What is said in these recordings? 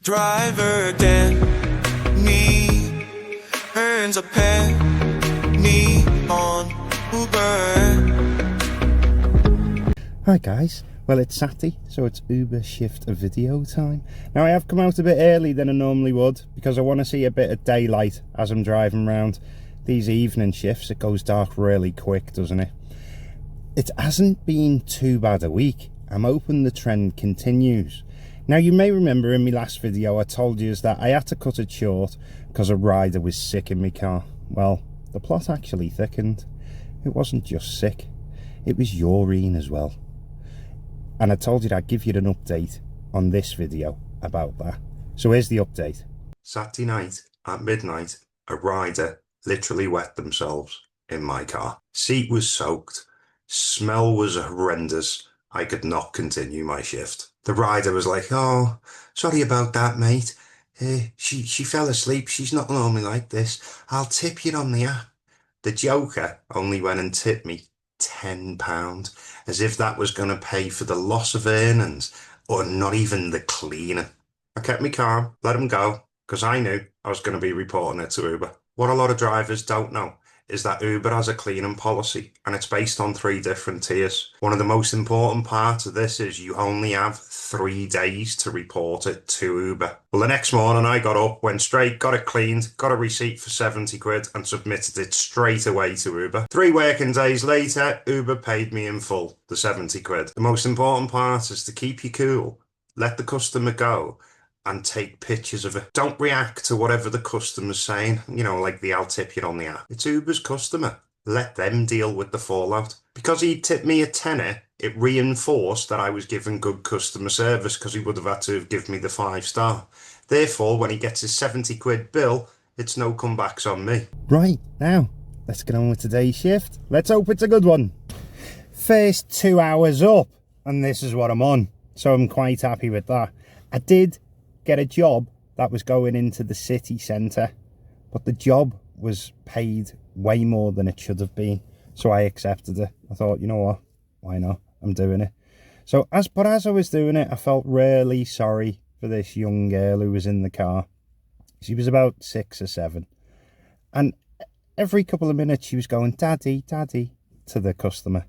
Driver Danny earns a penny on Uber. Hi guys, well it's Saturday, so it's Uber shift of video time. Now I have come out a bit early than I normally would because I want to see a bit of daylight as I'm driving around. These evening shifts, it goes dark really quick, doesn't it? It hasn't been too bad a week. I'm hoping the trend continues. Now you may remember in my last video I told you that I had to cut it short because a rider was sick in my car. Well, the plot actually thickened. It wasn't just sick, it was urine as well. And I told you that I'd give you an update on this video about that. So here's the update. Saturday night at midnight, a rider literally wet themselves in my car. Seat was soaked, smell was horrendous. I could not continue my shift. The rider was like, "Oh, sorry about that, mate. She fell asleep. She's not normally like this. I'll tip you on the app." The joker only went and tipped me £10, as if that was going to pay for the loss of earnings, or not even the cleaner. I kept me calm, let him go, because I knew I was going to be reporting it to Uber. What a lot of drivers don't know is that Uber has a cleaning policy, and it's based on 3 different tiers. One of the most important parts of this is you only have 3 days to report it to Uber. Well, the next morning I got up, went straight, got it cleaned, got a receipt for 70 quid and submitted it straight away to Uber. 3 working days later, Uber paid me in full the 70 quid. The most important part is to keep you cool, let the customer go, and take pictures of it. Don't react to whatever the customer's saying, like the "I'll tip you" on the app. It's Uber's customer. Let them deal with the fallout. Because he tipped me a tenner, it reinforced that I was giving good customer service, because he would have had to have given me the 5-star. Therefore, when he gets his 70 quid bill, it's no comebacks on me. Right, now, let's get on with today's shift. Let's hope it's a good one. First 2 hours up, and this is what I'm on. So I'm quite happy with that. I did get a job that was going into the city centre, but the job was paid way more than it should have been, so I accepted it. I thought, you know what, why not, I'm doing it. So as I was doing it, I felt really sorry for this young girl who was in the car. She was about 6 or 7, and every couple of minutes she was going, "Daddy, Daddy," to the customer,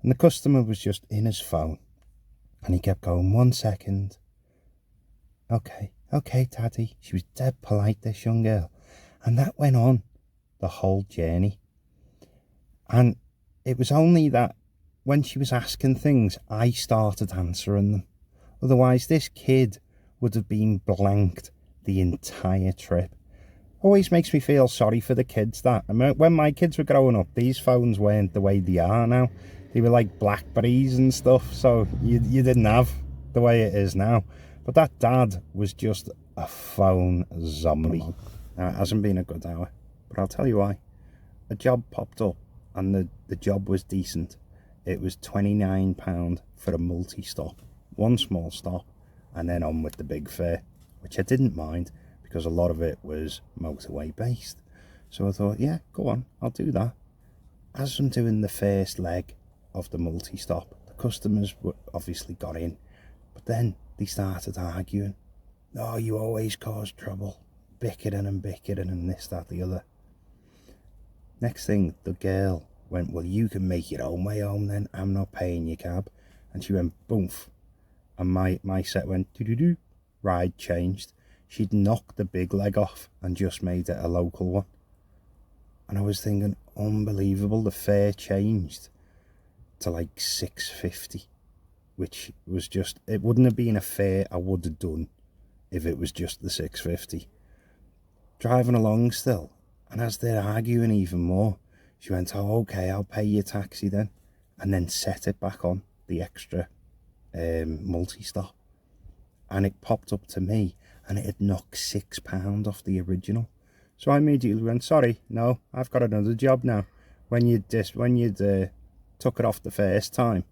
and the customer was just in his phone, and he kept going, "1 second. Okay, Daddy." She was dead polite, this young girl. And that went on the whole journey. And it was only that when she was asking things, I started answering them. Otherwise, this kid would have been blanked the entire trip. Always makes me feel sorry for the kids that. When my kids were growing up, these phones weren't the way they are now. They were like Blackberries and stuff, so you didn't have the way it is now. But that dad was just a phone zombie. Now, it hasn't been a good hour, but I'll tell you why. A job popped up, and the job was decent. It was £29 for a multi-stop. 1 small stop, and then on with the big fare, which I didn't mind, because a lot of it was motorway based. So I thought, yeah, go on, I'll do that. As I'm doing the first leg of the multi-stop, the customers obviously got in, but then they started arguing. "Oh, you always cause trouble," bickering and this, that, the other. Next thing, the girl went, "Well, you can make your own way home then, I'm not paying your cab." And she went boomf, and my set went doo-doo-doo. Ride changed. She'd knocked the big leg off and just made it a local one. And I was thinking, unbelievable, the fare changed to like £6.50. Which was just, it wouldn't have been a fare I would have done if it was just the £6.50. Driving along still, and as they're arguing even more, she went, "Oh, okay, I'll pay your taxi then," and then set it back on, the extra multi-stop. And it popped up to me, and it had knocked £6 off the original. So I immediately went, "Sorry, no, I've got another job now. When you'd took it off the first time,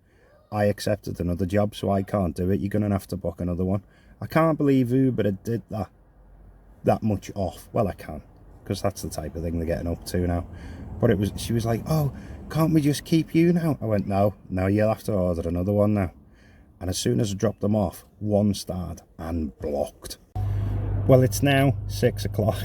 I accepted another job, so I can't do it. You're going to have to book another one." I can't believe Uber did that much off. Well, I can, because that's the type of thing they're getting up to now. But she was like, "Oh, can't we just keep you now?" I went, no, you'll have to order another one now. And as soon as I dropped them off, one starred and blocked. Well, it's now 6 o'clock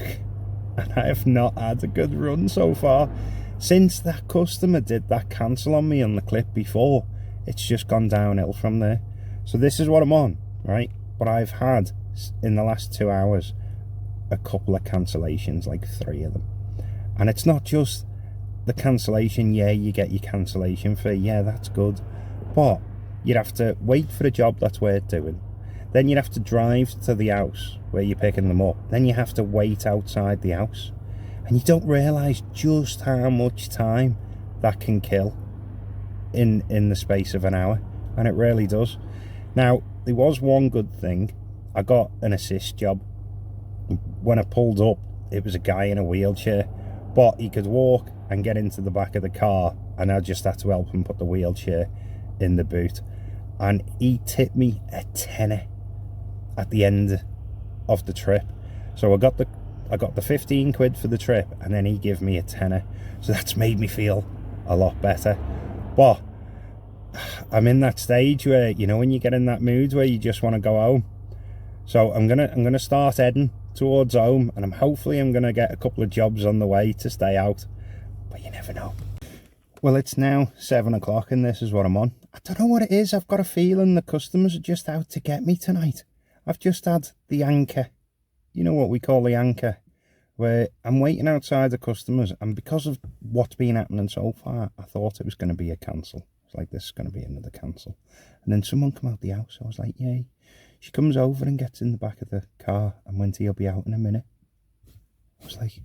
and I have not had a good run so far. Since that customer did that cancel on me on the clip before, it's just gone downhill from there. So this is what I'm on, right? But I've had, in the last 2 hours, a couple of cancellations, like 3 of them. And it's not just the cancellation. Yeah, you get your cancellation fee. Yeah, that's good. But you'd have to wait for a job that's worth doing. Then you'd have to drive to the house where you're picking them up. Then you have to wait outside the house. And you don't realise just how much time that can kill in the space of an hour. And it really does. Now, there was one good thing. I got an assist job. When I pulled up, it was a guy in a wheelchair. But he could walk and get into the back of the car. And I just had to help him put the wheelchair in the boot. And he tipped me a tenner at the end of the trip. So I got the 15 quid for the trip, and then he gave me a tenner. So that's made me feel a lot better. But I'm in that stage where, you know, when you get in that mood where you just want to go home. So I'm gonna start heading towards home, and hopefully I'm gonna get a couple of jobs on the way to stay out. But you never know. Well, it's now 7 o'clock and this is what I'm on. I don't know what it is. I've got a feeling the customers are just out to get me tonight. I've just had the anchor. You know what we call the anchor, where I'm waiting outside the customers, and because of what's been happening so far, I thought it was going to be a cancel. It's like, this is going to be another cancel. And then someone come out the house. I was like, yay. She comes over and gets in the back of the car and went, he'll be out in a minute. I was like,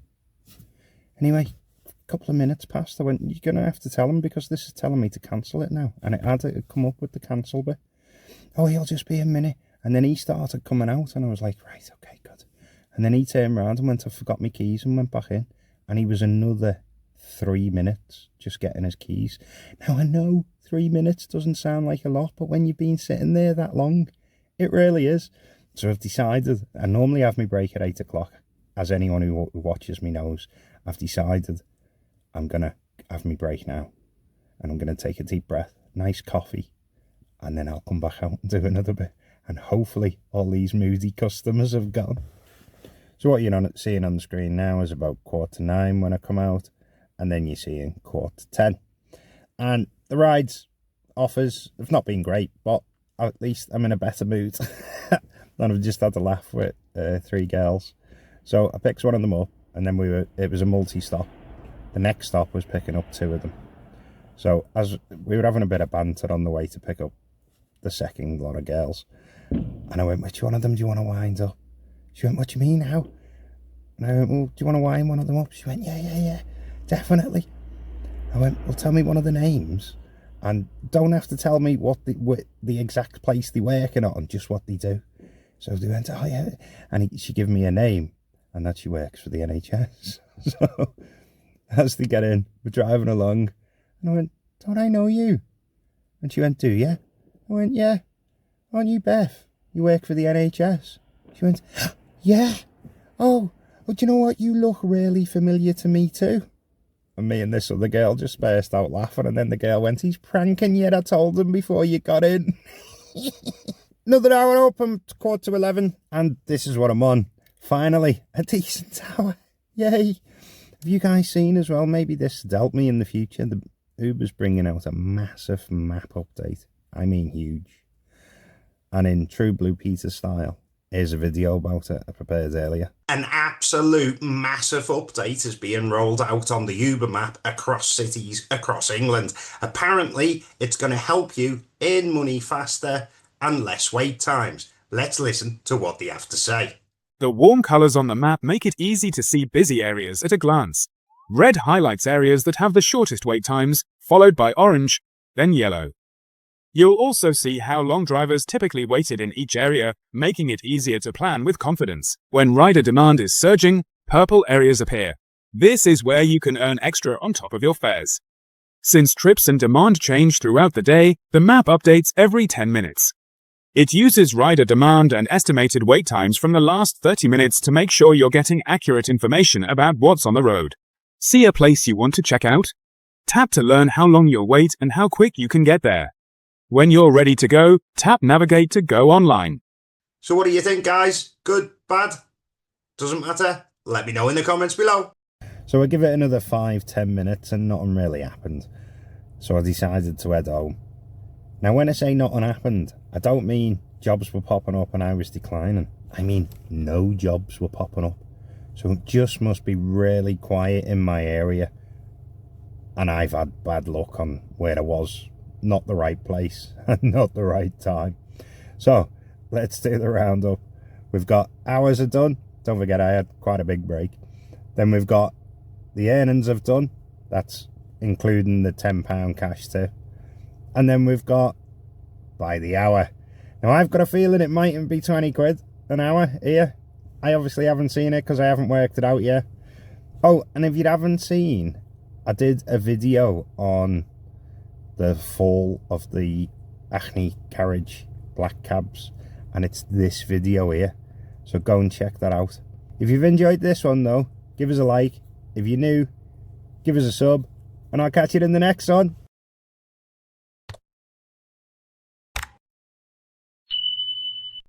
anyway, a couple of minutes passed. I went, you're going to have to tell him, because this is telling me to cancel it now. And it had come up with the cancel bit. Oh, he'll just be a minute. And then he started coming out, and I was like, right, okay, good. And then he turned around and went, I forgot my keys, and went back in. And he was another 3 minutes just getting his keys. Now, I know 3 minutes doesn't sound like a lot, but when you've been sitting there that long, it really is. So I've decided, I normally have my break at 8 o'clock, as anyone who watches me knows. I've decided I'm going to have my break now, and I'm going to take a deep breath, nice coffee, and then I'll come back out and do another bit. And hopefully all these moody customers have gone. So what you're seeing on the screen now is about 9:15 when I come out, and then you're seeing 10:15. And the rides offers have not been great, but at least I'm in a better mood. And I've just had a laugh with 3 girls. So I picked one of them up, and then it was a multi-stop. The next stop was picking up 2 of them. So as we were having a bit of banter on the way to pick up the second lot of girls, and I went, which one of them do you want to wind up? She went, what do you mean how? And I went, well, do you want to wind one of them up? She went, yeah, definitely. I went, well, tell me one of the names, and don't have to tell me what the exact place they're working on, just what they do. So they went, oh yeah, and she gave me a name, and that she works for the NHS. So as they get in, we're driving along, and I went, don't I know you? And she went, do you? I went, yeah. Aren't you Beth? You work for the NHS? She went, yeah. Oh, do you know what? You look really familiar to me too. And me and this other girl just burst out laughing, and then the girl went, he's pranking you, I told him before you got in. Another hour up, I'm 11:15, and this is what I'm on. Finally, a decent hour. Yay. Have you guys seen as well, maybe this will help me in the future, the Uber's bringing out a massive map update. I mean huge. And in true Blue Peter style, here's a video about it I prepared earlier. An absolute massive update is being rolled out on the Uber map across cities across England. Apparently, it's going to help you earn money faster and less wait times. Let's listen to what they have to say. The warm colours on the map make it easy to see busy areas at a glance. Red highlights areas that have the shortest wait times, followed by orange, then yellow. You'll also see how long drivers typically waited in each area, making it easier to plan with confidence. When rider demand is surging, purple areas appear. This is where you can earn extra on top of your fares. Since trips and demand change throughout the day, the map updates every 10 minutes. It uses rider demand and estimated wait times from the last 30 minutes to make sure you're getting accurate information about what's on the road. See a place you want to check out? Tap to learn how long you'll wait and how quick you can get there. When you're ready to go, tap Navigate to go online. So what do you think, guys? Good? Bad? Doesn't matter. Let me know in the comments below. So I give it another 5-10 minutes and nothing really happened. So I decided to head home. Now when I say nothing happened, I don't mean jobs were popping up and I was declining. I mean no jobs were popping up. So it just must be really quiet in my area. And I've had bad luck on where I was. Not the right place and not the right time. So let's do the roundup. We've got hours are done. Don't forget I had quite a big break. Then we've got the earnings have done. That's including the £10 cash tip. And then we've got by the hour. Now I've got a feeling it mightn't be 20 quid an hour here. I obviously haven't seen it because I haven't worked it out yet. Oh, and if you haven't seen, I did a video on the fall of the Acne carriage black cabs, and it's this video here, so go and check that out. If you've enjoyed this one though, give us a like. If you're new, give us a sub, and I'll catch you in the next one.